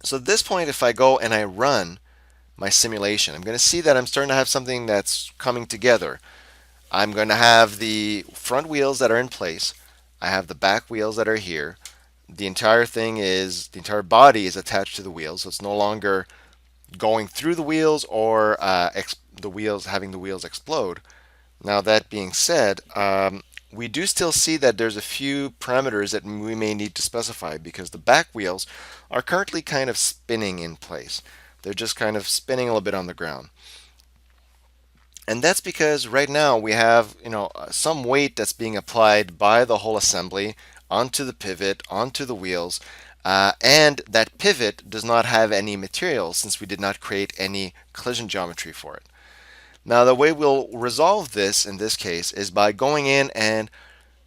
So at this point, if I go and I run my simulation, I'm going to see that I'm starting to have something that's coming together. I'm going to have the front wheels that are in place. I have the back wheels that are here. The entire body is attached to the wheels, so it's no longer going through the wheels or having the wheels explode. Now that being said, we do still see that there's a few parameters that we may need to specify because the back wheels are currently kind of spinning in place. They're just kind of spinning a little bit on the ground. And that's because right now we have, some weight that's being applied by the whole assembly onto the pivot, onto the wheels, and that pivot does not have any material since we did not create any collision geometry for it. Now, the way we'll resolve this in this case is by going in and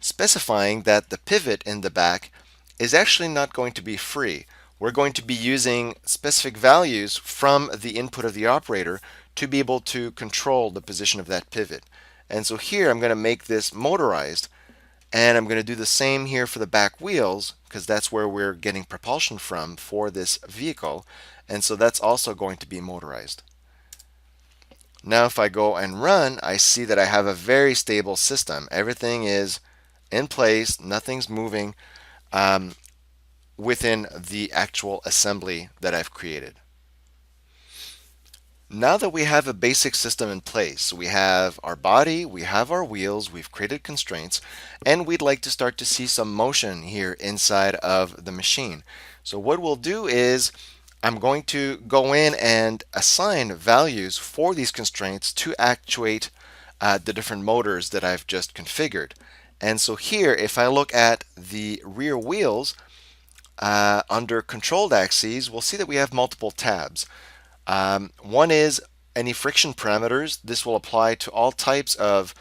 specifying that the pivot in the back is actually not going to be free. We're going to be using specific values from the input of the operator to be able to control the position of that pivot. And so here I'm going to make this motorized, and I'm going to do the same here for the back wheels because that's where we're getting propulsion from for this vehicle. And so that's also going to be motorized. Now if I go and run, I see that I have a very stable system. Everything is in place, nothing's moving within the actual assembly that I've created. Now that we have a basic system in place, we have our body, we have our wheels, we've created constraints, and we'd like to start to see some motion here inside of the machine. So what we'll do is I'm going to go in and assign values for these constraints to actuate the different motors that I've just configured. And so here, if I look at the rear wheels, under controlled axes, we'll see that we have multiple tabs. One is any friction parameters. This will apply to all types of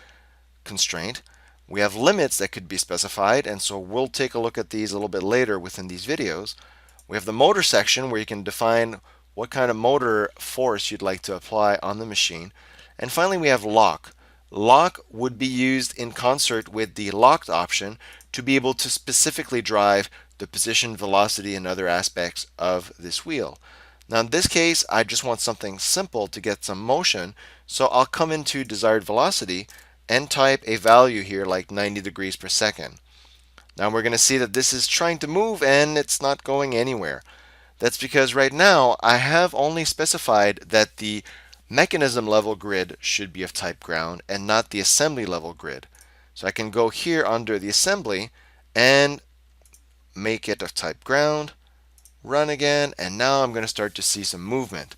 constraint. We have limits that could be specified, and so we'll take a look at these a little bit later within these videos. We have the motor section where you can define what kind of motor force you'd like to apply on the machine. And finally, we have lock. Lock would be used in concert with the locked option to be able to specifically drive the position, velocity, and other aspects of this wheel. Now in this case, I just want something simple to get some motion, so I'll come into desired velocity and type a value here like 90 degrees per second. Now we're going to see that this is trying to move and it's not going anywhere. That's because right now I have only specified that the mechanism level grid should be of type ground and not the assembly level grid. So I can go here under the assembly and make it of type ground, run again, and now I'm going to start to see some movement.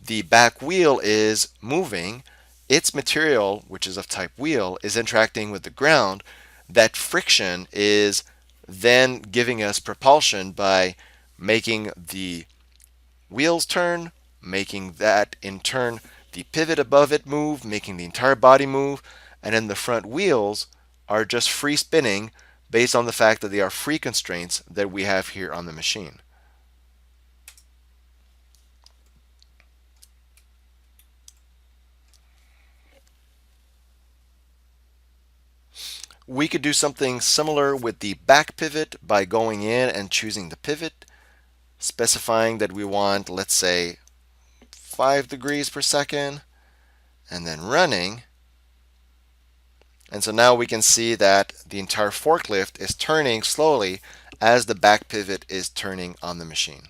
The back wheel is moving. Its material, which is of type wheel, is interacting with the ground. That friction is then giving us propulsion by making the wheels turn, making that in turn the pivot above it move, making the entire body move, and then the front wheels are just free spinning based on the fact that they are free constraints that we have here on the machine. We could do something similar with the back pivot by going in and choosing the pivot, specifying that we want, let's say, 5 degrees per second, and then running. And so now we can see that the entire forklift is turning slowly as the back pivot is turning on the machine.